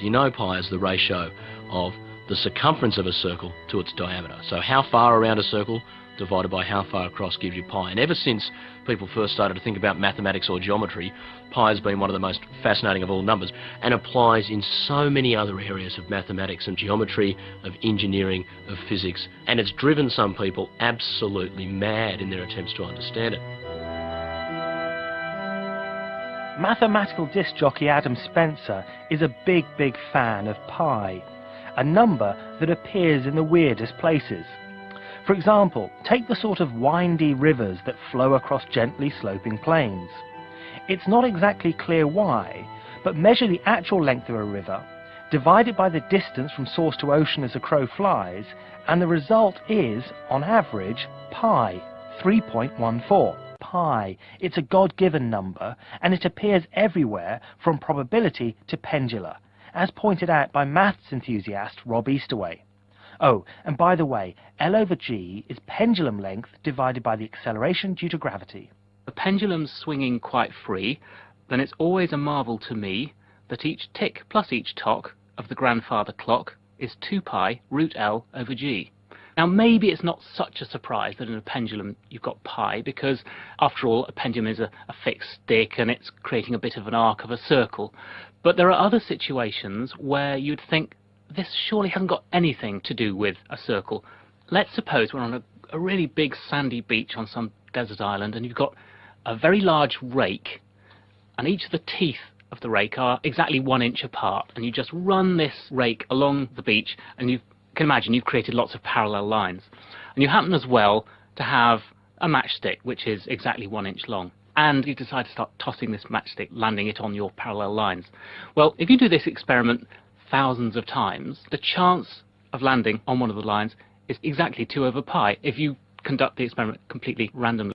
You know pi is the ratio of the circumference of a circle to its diameter. So how far around a circle divided by how far across gives you pi. And ever since people first started to think about mathematics or geometry, pi has been one of the most fascinating of all numbers and applies in so many other areas of mathematics and geometry, of engineering, of physics, and it's driven some people absolutely mad in their attempts to understand it. Mathematical disc jockey Adam Spencer is a big fan of pi, a number that appears in the weirdest places. For example, take the sort of windy rivers that flow across gently sloping plains. It's not exactly clear why, but measure the actual length of a river, divide it by the distance from source to ocean as a crow flies, and the result is, on average, pi, 3.14. Pi. It's a God-given number, and it appears everywhere from probability to pendula, as pointed out by maths enthusiast Rob Easterway. Oh, and by the way, L over G is pendulum length divided by the acceleration due to gravity. The pendulum's swinging quite free, then it's always a marvel to me that each tick plus each tock of the grandfather clock is 2 pi root L over G. Now maybe it's not such a surprise that in a pendulum you've got pi, because after all a pendulum is a fixed stick and it's creating a bit of an arc of a circle. But there are other situations where you'd think this surely hasn't got anything to do with a circle. Let's suppose we're on a really big sandy beach on some desert island, and you've got a very large rake, and each of the teeth of the rake are exactly 1 inch apart, and you just run this rake along the beach, and you can imagine you've created lots of parallel lines. And you happen as well to have a matchstick which is exactly 1 inch long, and you decide to start tossing this matchstick, landing it on your parallel lines. Well, if you do this experiment thousands of times, the chance of landing on one of the lines is exactly 2 over pi if you conduct the experiment completely randomly.